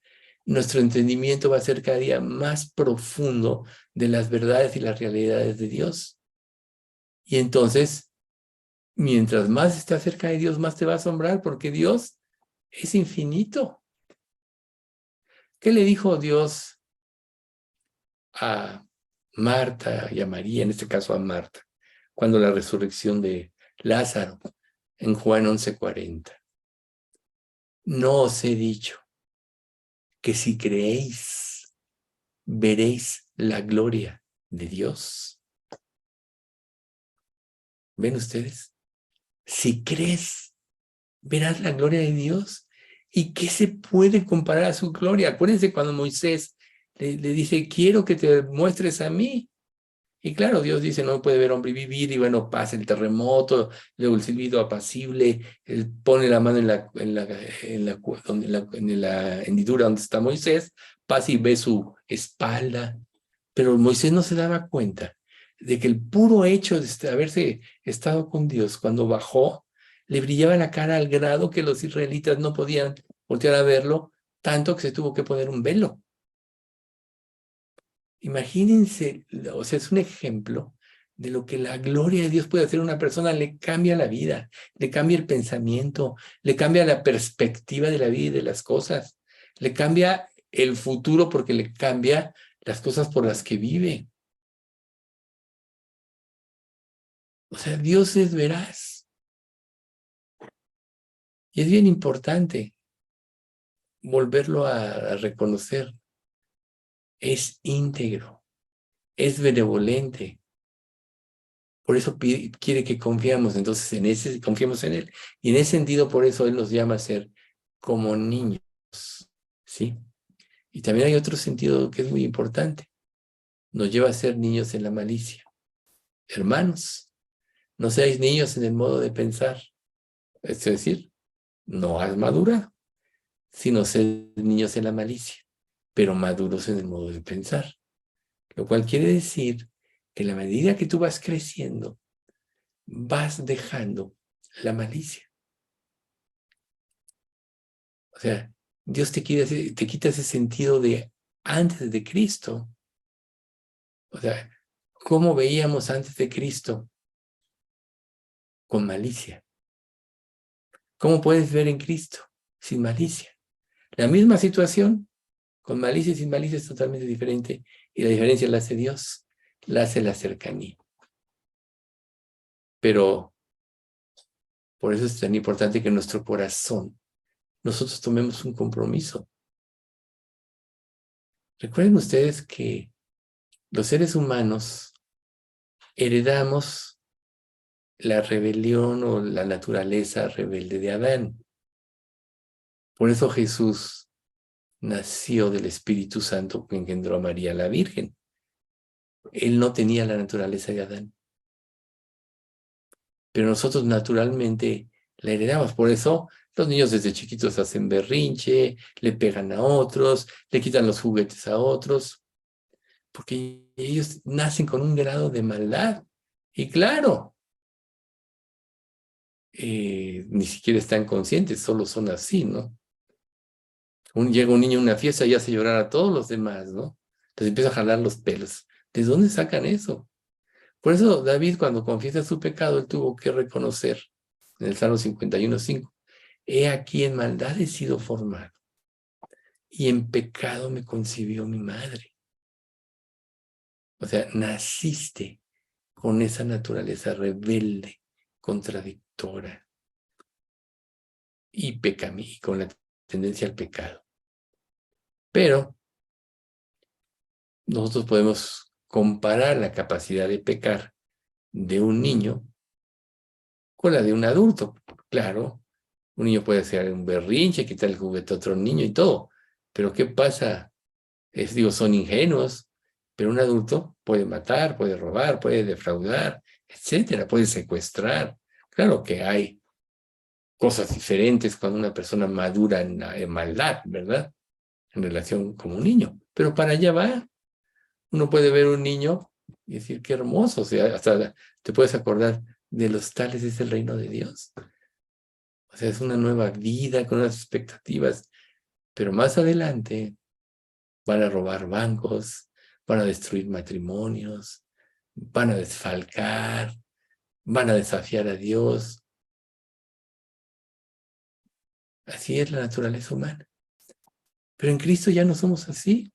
nuestro entendimiento va a ser cada día más profundo de las verdades y las realidades de Dios. Y entonces, mientras más estás cerca de Dios, más te va a asombrar, porque Dios es infinito. ¿Qué le dijo Dios a Marta y a María, en este caso a Marta, cuando la resurrección de Lázaro, en Juan 11:40? No os he dicho que si creéis, veréis la gloria de Dios. ¿Ven ustedes? Si crees, verás la gloria de Dios. ¿Y qué se puede comparar a su gloria? Acuérdense cuando Moisés le dice, quiero que te muestres a mí. Y claro, Dios dice, no puede ver hombre vivir, y bueno, pasa el terremoto, luego el silbido apacible, él pone la mano en la hendidura donde está Moisés, pasa y ve su espalda. Pero Moisés no se daba cuenta de que el puro hecho de haberse estado con Dios cuando bajó, le brillaba la cara al grado que los israelitas no podían voltear a verlo, tanto que se tuvo que poner un velo. Imagínense, o sea, es un ejemplo de lo que la gloria de Dios puede hacer a una persona. Le cambia la vida, le cambia el pensamiento, le cambia la perspectiva de la vida y de las cosas, le cambia el futuro porque le cambia las cosas por las que vive. O sea, Dios es veraz. Y es bien importante volverlo a reconocer. Es íntegro, es benevolente. Por eso quiere que confiamos, entonces confiemos en Él. Y en ese sentido, por eso Él nos llama a ser como niños, ¿sí? Y también hay otro sentido que es muy importante. Nos lleva a ser niños en la malicia. Hermanos, no seáis niños en el modo de pensar. Es decir, no has madurado, sino ser niños en la malicia, pero maduros en el modo de pensar. Lo cual quiere decir que a la medida que tú vas creciendo, vas dejando la malicia. O sea, Dios te quita ese sentido de antes de Cristo. O sea, ¿cómo veíamos antes de Cristo? Con malicia. ¿Cómo puedes ver en Cristo? Sin malicia. La misma situación, con malicia y sin malicia, es totalmente diferente. Y la diferencia la hace Dios, la hace la cercanía. Pero por eso es tan importante que en nuestro corazón nosotros tomemos un compromiso. Recuerden ustedes que los seres humanos heredamos la rebelión o la naturaleza rebelde de Adán. Por eso Jesús nació del Espíritu Santo que engendró a María la Virgen. Él no tenía la naturaleza de Adán. Pero nosotros naturalmente la heredamos. Por eso los niños desde chiquitos hacen berrinche, le pegan a otros, le quitan los juguetes a otros, porque ellos nacen con un grado de maldad. Y claro, ni siquiera están conscientes, solo son así, ¿no? Llega un niño a una fiesta y hace llorar a todos los demás, ¿no? Les empieza a jalar los pelos. ¿De dónde sacan eso? Por eso David, cuando confiesa su pecado, él tuvo que reconocer en el Salmo 51:5, he aquí en maldad he sido formado y en pecado me concibió mi madre. O sea, naciste con esa naturaleza rebelde, contradictora y con la tendencia al pecado. Pero nosotros podemos comparar la capacidad de pecar de un niño con la de un adulto. Claro, un niño puede hacer un berrinche, quitar el juguete a otro niño y todo. Pero ¿qué pasa? Son ingenuos, pero un adulto puede matar, puede robar, puede defraudar, etcétera, puede secuestrar. Claro que hay cosas diferentes cuando una persona madura en maldad, ¿verdad? En relación con un niño. Pero para allá va. Uno puede ver un niño y decir, qué hermoso. O sea, hasta te puedes acordar de los tales es el reino de Dios. O sea, es una nueva vida con unas expectativas. Pero más adelante van a robar bancos, van a destruir matrimonios, van a desfalcar, van a desafiar a Dios. Así es la naturaleza humana. Pero en Cristo ya no somos así.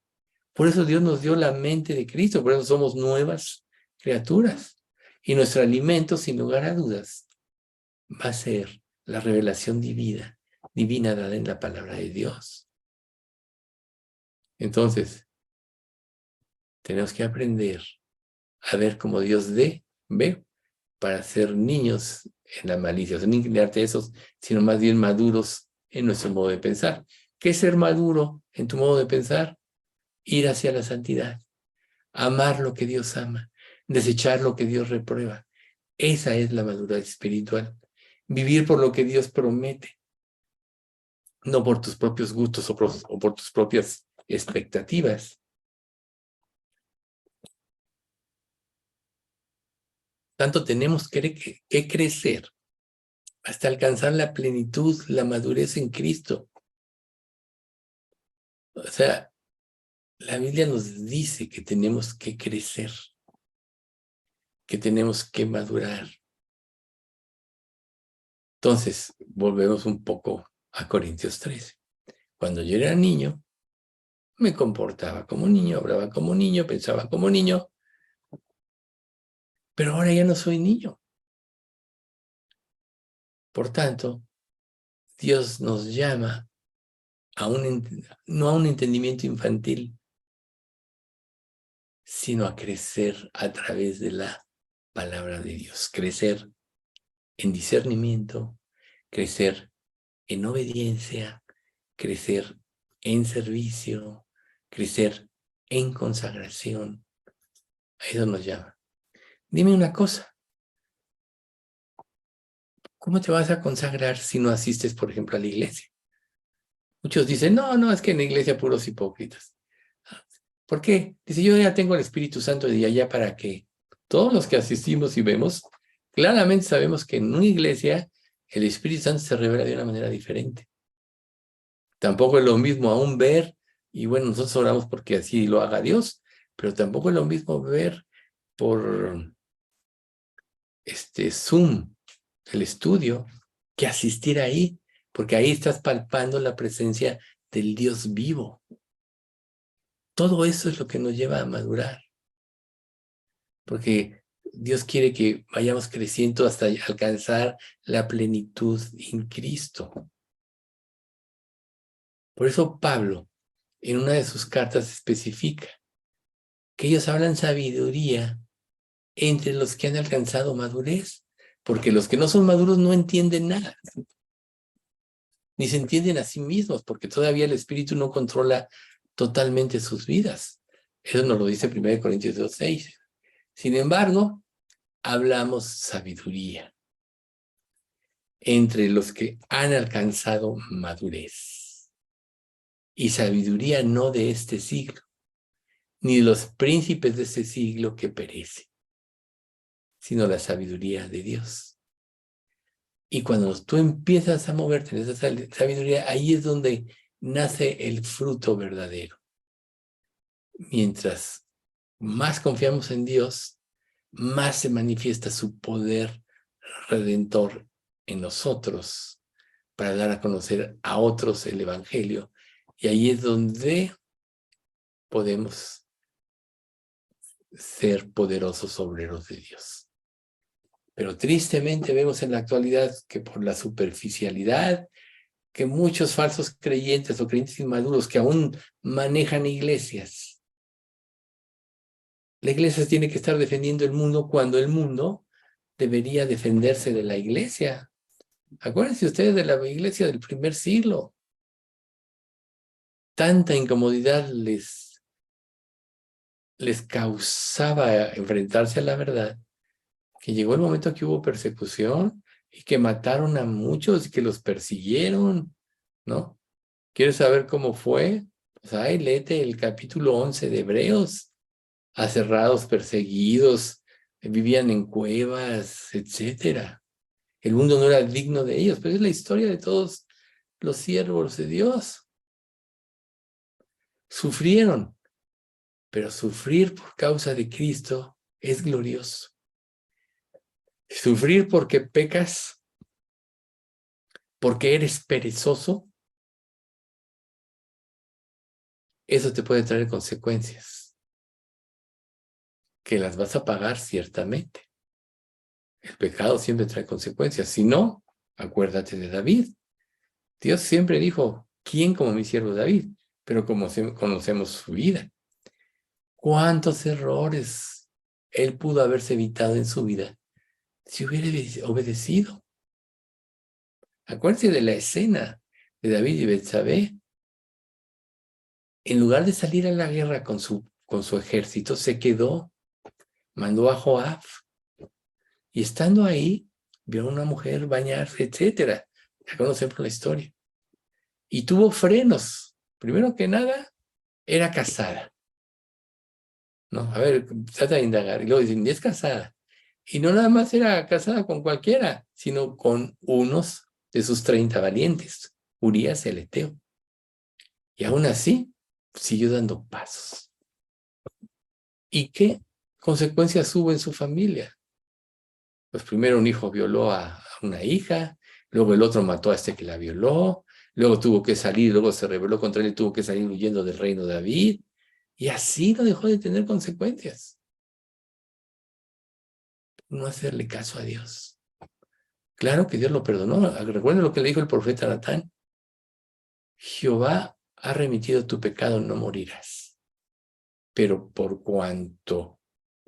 Por eso Dios nos dio la mente de Cristo, por eso somos nuevas criaturas. Y nuestro alimento, sin lugar a dudas, va a ser la revelación divina dada en la palabra de Dios. Entonces, tenemos que aprender a ver como Dios ve, para ser niños en la malicia. O sea, no inclinarte a esos, sino más bien maduros en nuestro modo de pensar. ¿Qué es ser maduro en tu modo de pensar? Ir hacia la santidad, amar lo que Dios ama, desechar lo que Dios reprueba. Esa es la madurez espiritual. Vivir por lo que Dios promete, no por tus propios gustos o por tus propias expectativas. Tanto tenemos que crecer hasta alcanzar la plenitud, la madurez en Cristo. O sea, la Biblia nos dice que tenemos que crecer, que tenemos que madurar. Entonces, volvemos un poco a Corintios 13. Cuando yo era niño, me comportaba como niño, hablaba como niño, pensaba como niño, pero ahora ya no soy niño. Por tanto, Dios nos llama no a un entendimiento infantil, sino a crecer a través de la palabra de Dios. Crecer en discernimiento, crecer en obediencia, crecer en servicio, crecer en consagración. A eso nos llama. Dime una cosa. ¿Cómo te vas a consagrar si no asistes, por ejemplo, a la iglesia? Muchos dicen, no, es que en la iglesia puros hipócritas. ¿Por qué? Dice, yo ya tengo el Espíritu Santo de allá para que todos los que asistimos y vemos, claramente sabemos que en una iglesia el Espíritu Santo se revela de una manera diferente. Tampoco es lo mismo aún ver, y bueno, nosotros oramos porque así lo haga Dios, pero tampoco es lo mismo ver por Zoom, el estudio, que asistir ahí, porque ahí estás palpando la presencia del Dios vivo. Todo eso es lo que nos lleva a madurar, porque Dios quiere que vayamos creciendo hasta alcanzar la plenitud en Cristo. Por eso Pablo, en una de sus cartas, especifica que ellos hablan sabiduría entre los que han alcanzado madurez, porque los que no son maduros no entienden nada, ni se entienden a sí mismos, porque todavía el Espíritu no controla totalmente sus vidas. Eso nos lo dice 1 Corintios 2:6. Sin embargo, hablamos sabiduría entre los que han alcanzado madurez. Y sabiduría no de este siglo, ni de los príncipes de este siglo que perecen, sino la sabiduría de Dios. Y cuando tú empiezas a moverte en esa sabiduría, ahí es donde nace el fruto verdadero. Mientras más confiamos en Dios, más se manifiesta su poder redentor en nosotros para dar a conocer a otros el Evangelio. Y ahí es donde podemos ser poderosos obreros de Dios. Pero tristemente vemos en la actualidad que por la superficialidad, que muchos falsos creyentes o creyentes inmaduros que aún manejan iglesias. La iglesia tiene que estar defendiendo el mundo cuando el mundo debería defenderse de la iglesia. Acuérdense ustedes de la iglesia del primer siglo. Tanta incomodidad les causaba enfrentarse a la verdad, que llegó el momento que hubo persecución y que mataron a muchos y que los persiguieron, ¿no? ¿Quieres saber cómo fue? Pues ahí léete el capítulo 11 de Hebreos. Aserrados, perseguidos, vivían en cuevas, etcétera. El mundo no era digno de ellos, pero es la historia de todos los siervos de Dios. Sufrieron, pero sufrir por causa de Cristo es glorioso. Sufrir porque pecas, porque eres perezoso, eso te puede traer consecuencias, que las vas a pagar ciertamente. El pecado siempre trae consecuencias. Si no, acuérdate de David. Dios siempre dijo, ¿quién como mi siervo David? Pero como conocemos su vida, ¿cuántos errores él pudo haberse evitado en su vida si hubiera obedecido? Acuérdense de la escena de David y Betsabé. En lugar de salir a la guerra con su ejército, se quedó, mandó a Joab, y estando ahí, vio a una mujer bañarse, etcétera. Ya conocemos la historia. Y tuvo frenos. Primero que nada, era casada. No, a ver, trata de indagar. Y luego dicen, y es casada. Y no nada más era casada con cualquiera, sino con unos de sus 30 valientes, Urías el Eteo. Y aún así, siguió dando pasos. ¿Y qué consecuencias hubo en su familia? Pues primero un hijo violó a una hija, luego el otro mató a este que la violó, luego tuvo que salir, luego se rebeló contra él y tuvo que salir huyendo del reino de David. Y así no dejó de tener consecuencias. No hacerle caso a Dios. Claro que Dios lo perdonó. Recuerden lo que le dijo el profeta Natán. Jehová ha remitido tu pecado, no morirás. Pero por cuanto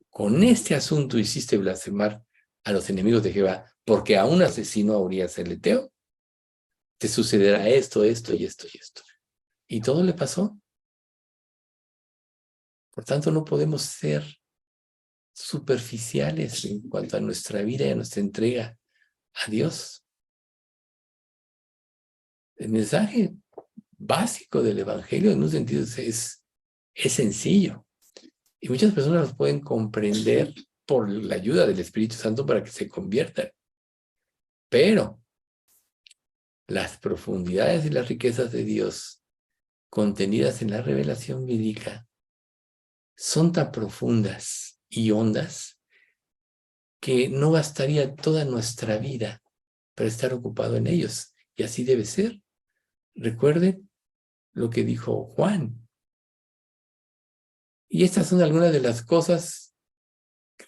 con este asunto hiciste blasfemar a los enemigos de Jehová, porque a un asesino a Urías el Eteo, te sucederá esto, esto y esto y esto. Y todo le pasó. Por tanto, no podemos ser superficiales en cuanto a nuestra vida y a nuestra entrega a Dios. El mensaje básico del Evangelio en un sentido es sencillo. Y muchas personas lo pueden comprender por la ayuda del Espíritu Santo para que se conviertan. Pero las profundidades y las riquezas de Dios contenidas en la revelación bíblica son tan profundas y hondas que no bastaría toda nuestra vida para estar ocupado en ellos. Y así debe ser. Recuerden lo que dijo Juan. Y estas son algunas de las cosas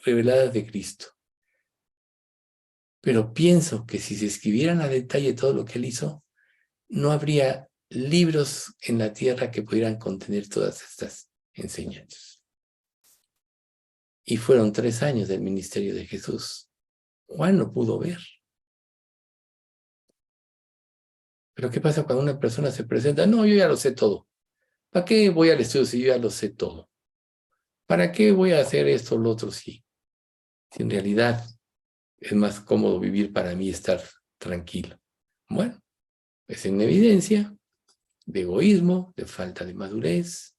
reveladas de Cristo. Pero pienso que si se escribieran a detalle todo lo que él hizo, no habría libros en la tierra que pudieran contener todas estas enseñanzas. Y fueron 3 años del ministerio de Jesús. Juan no pudo ver. Pero ¿qué pasa cuando una persona se presenta? No, yo ya lo sé todo. ¿Para qué voy al estudio si yo ya lo sé todo? ¿Para qué voy a hacer esto o lo otro si en realidad es más cómodo vivir para mí estar tranquilo? Bueno, es en evidencia de egoísmo, de falta de madurez,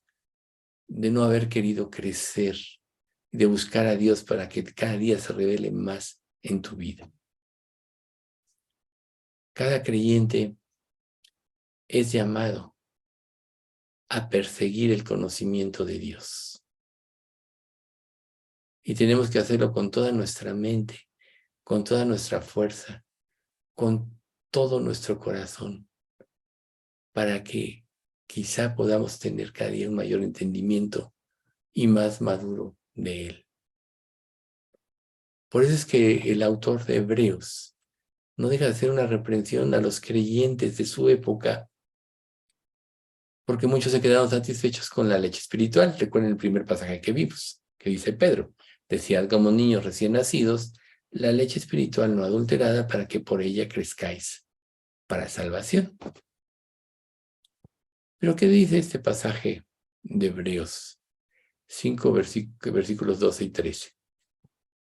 de no haber querido crecer, de buscar a Dios para que cada día se revele más en tu vida. Cada creyente es llamado a perseguir el conocimiento de Dios. Y tenemos que hacerlo con toda nuestra mente, con toda nuestra fuerza, con todo nuestro corazón, para que quizá podamos tener cada día un mayor entendimiento y más maduro de Él. Por eso es que el autor de Hebreos no deja de hacer una reprensión a los creyentes de su época, porque muchos se quedaron satisfechos con la leche espiritual. Recuerden el primer pasaje que vimos, que dice Pedro, decía como niños recién nacidos, la leche espiritual no adulterada para que por ella crezcáis para salvación. Pero ¿qué dice este pasaje de Hebreos 5, versículos 12 y 13?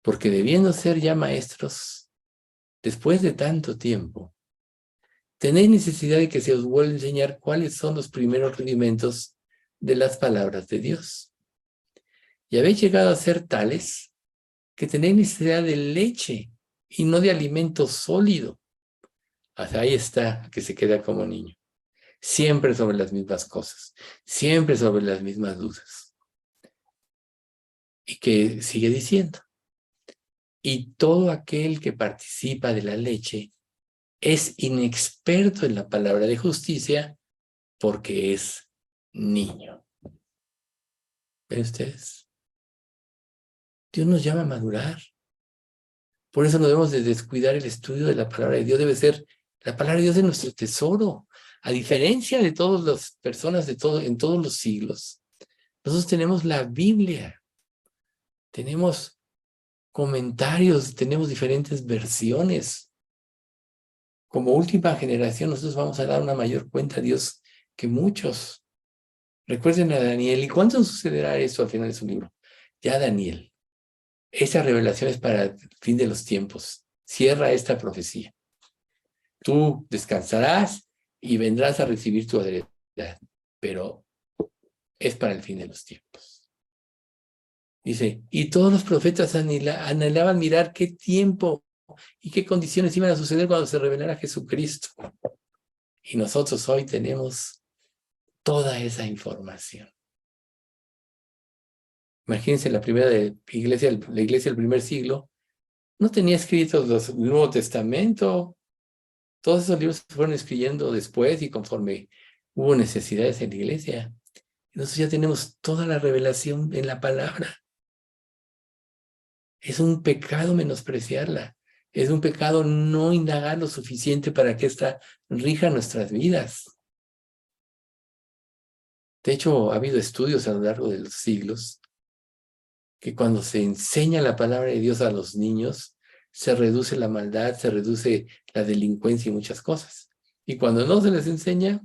Porque debiendo ser ya maestros, después de tanto tiempo, tenéis necesidad de que se os vuelva a enseñar cuáles son los primeros rudimentos de las palabras de Dios. Y habéis llegado a ser tales que tenéis necesidad de leche y no de alimento sólido. Hasta ahí está, que se queda como niño. Siempre sobre las mismas cosas, siempre sobre las mismas dudas. Y que sigue diciendo, y todo aquel que participa de la leche es inexperto en la palabra de justicia porque es niño. ¿Ven ustedes? Dios nos llama a madurar. Por eso no debemos de descuidar el estudio de la palabra de Dios. Debe ser la palabra de Dios de nuestro tesoro. A diferencia de todas las personas en todos los siglos, nosotros tenemos la Biblia. Tenemos comentarios, tenemos diferentes versiones. Como última generación, nosotros vamos a dar una mayor cuenta a Dios que muchos. Recuerden a Daniel. ¿Y cuándo sucederá eso al final de su libro? Ya Daniel. Esa revelación es para el fin de los tiempos. Cierra esta profecía. Tú descansarás y vendrás a recibir tu heredad, pero es para el fin de los tiempos. Dice, y todos los profetas anhelaban mirar qué tiempo y qué condiciones iban a suceder cuando se revelara Jesucristo. Y nosotros hoy tenemos toda esa información. Imagínense la iglesia del primer siglo, no tenía escritos el Nuevo Testamento. Todos esos libros se fueron escribiendo después y conforme hubo necesidades en la iglesia. Entonces ya tenemos toda la revelación en la palabra. Es un pecado menospreciarla. Es un pecado no indagar lo suficiente para que ésta rija nuestras vidas. De hecho, ha habido estudios a lo largo de los siglos que cuando se enseña la palabra de Dios a los niños, se reduce la maldad, se reduce la delincuencia y muchas cosas. Y cuando no se les enseña,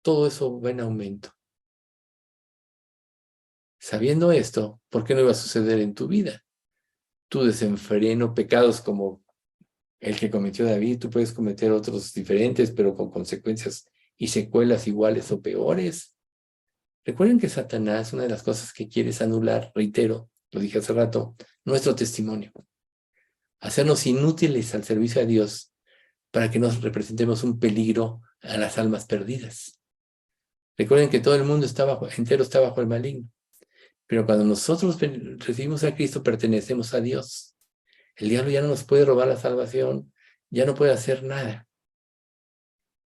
todo eso va en aumento. Sabiendo esto, ¿por qué no iba a suceder en tu vida? Tu desenfreno, pecados como el que cometió David, tú puedes cometer otros diferentes, pero con consecuencias y secuelas iguales o peores. Recuerden que Satanás, una de las cosas que quiere es anular, reitero, lo dije hace rato, nuestro testimonio. Hacernos inútiles al servicio de Dios para que nos representemos un peligro a las almas perdidas. Recuerden que todo el mundo entero está bajo el maligno. Pero cuando nosotros recibimos a Cristo, pertenecemos a Dios. El diablo ya no nos puede robar la salvación, ya no puede hacer nada.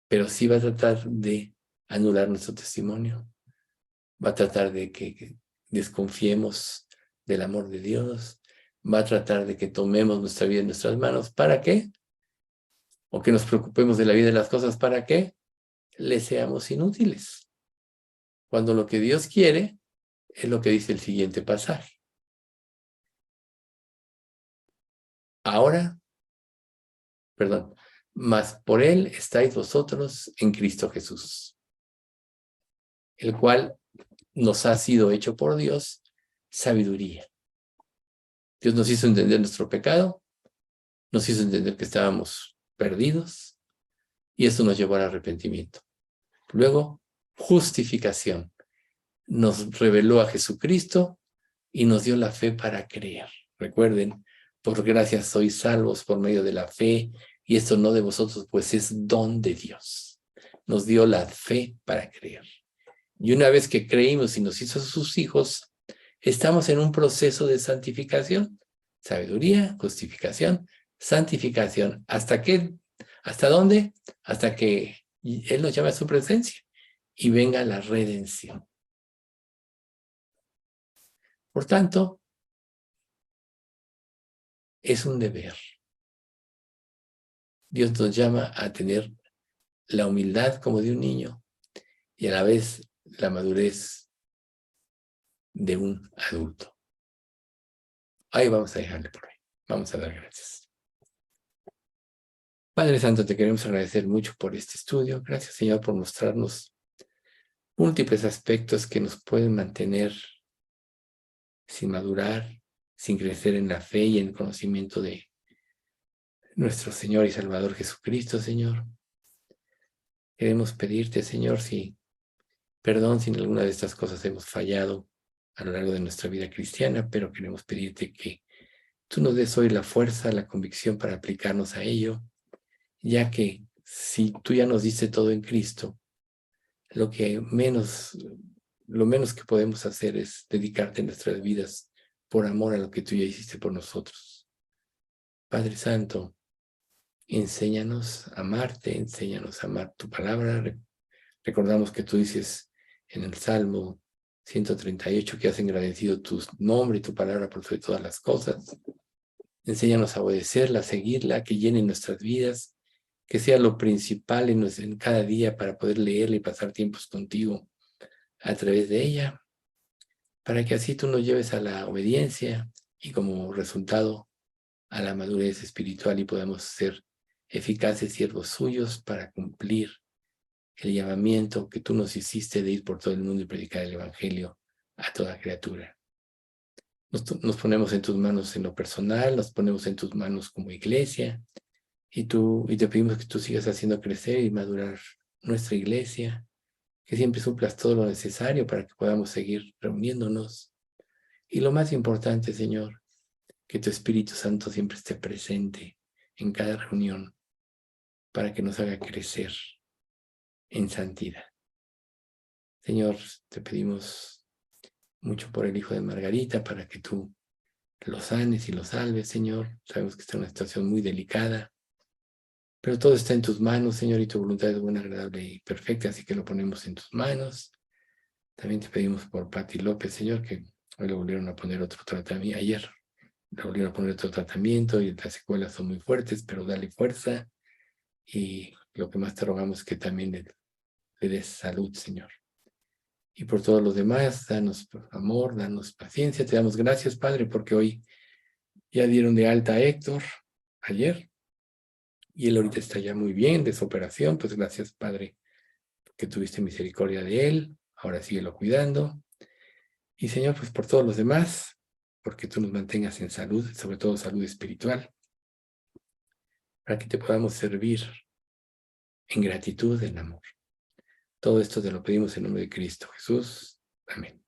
Pero sí va a tratar de anular nuestro testimonio. Va a tratar de que desconfiemos del amor de Dios. Va a tratar de que tomemos nuestra vida en nuestras manos. ¿Para qué? O que nos preocupemos de la vida y de las cosas. ¿Para qué? Le seamos inútiles. Cuando lo que Dios quiere es lo que dice el siguiente pasaje. Ahora, mas por él estáis vosotros en Cristo Jesús, el cual nos ha sido hecho por Dios sabiduría. Dios nos hizo entender nuestro pecado, nos hizo entender que estábamos perdidos, y esto nos llevó al arrepentimiento. Luego, justificación. Nos reveló a Jesucristo y nos dio la fe para creer. Recuerden, por gracia sois salvos por medio de la fe, y esto no de vosotros, pues es don de Dios. Nos dio la fe para creer. Y una vez que creímos y nos hizo sus hijos, estamos en un proceso de santificación. Sabiduría, justificación, santificación. ¿Hasta qué? ¿Hasta dónde? Hasta que Él nos llame a su presencia y venga la redención. Por tanto, es un deber. Dios nos llama a tener la humildad como de un niño y a la vez la madurez de un adulto. Ahí vamos a dejarle por hoy. Vamos a dar gracias. Padre Santo, te queremos agradecer mucho por este estudio. Gracias, Señor, por mostrarnos múltiples aspectos que nos pueden mantener sin madurar, sin crecer en la fe y en el conocimiento de nuestro Señor y Salvador Jesucristo, Señor. Queremos pedirte, Señor, perdón si en alguna de estas cosas hemos fallado a lo largo de nuestra vida cristiana, pero queremos pedirte que tú nos des hoy la fuerza, la convicción para aplicarnos a ello, ya que si tú ya nos diste todo en Cristo, lo menos que podemos hacer es dedicarte nuestras vidas por amor a lo que tú ya hiciste por nosotros. Padre Santo, enséñanos a amarte, enséñanos a amar tu palabra. Recordamos que tú dices en el Salmo 138 que has engrandecido tu nombre y tu palabra por sobre todas las cosas. Enséñanos a obedecerla, a seguirla, que llene nuestras vidas, que sea lo principal en cada día para poder leerla y pasar tiempos contigo a través de ella, para que así tú nos lleves a la obediencia y como resultado a la madurez espiritual y podamos ser eficaces siervos suyos para cumplir el llamamiento que tú nos hiciste de ir por todo el mundo y predicar el Evangelio a toda criatura. Nos ponemos en tus manos en lo personal, nos ponemos en tus manos como iglesia y te pedimos que tú sigas haciendo crecer y madurar nuestra iglesia, que siempre suplas todo lo necesario para que podamos seguir reuniéndonos. Y lo más importante, Señor, que tu Espíritu Santo siempre esté presente en cada reunión para que nos haga crecer en santidad. Señor, te pedimos mucho por el hijo de Margarita para que tú lo sanes y lo salves, Señor. Sabemos que está en una situación muy delicada, pero todo está en tus manos, Señor, y tu voluntad es buena, agradable y perfecta, así que lo ponemos en tus manos. También te pedimos por Pati López, Señor, que hoy le volvieron a poner otro tratamiento, ayer le volvieron a poner otro tratamiento y las secuelas son muy fuertes, pero dale fuerza y lo que más te rogamos es que también le des salud, Señor. Y por todos los demás, danos amor, danos paciencia. Te damos gracias, Padre, porque hoy ya dieron de alta a Héctor ayer y él ahorita está ya muy bien de su operación. Pues gracias, Padre, que tuviste misericordia de él. Ahora síguelo cuidando. Y Señor, pues por todos los demás, porque tú nos mantengas en salud, sobre todo salud espiritual, para que te podamos servir en gratitud, en amor. Todo esto te lo pedimos en nombre de Cristo Jesús. Amén.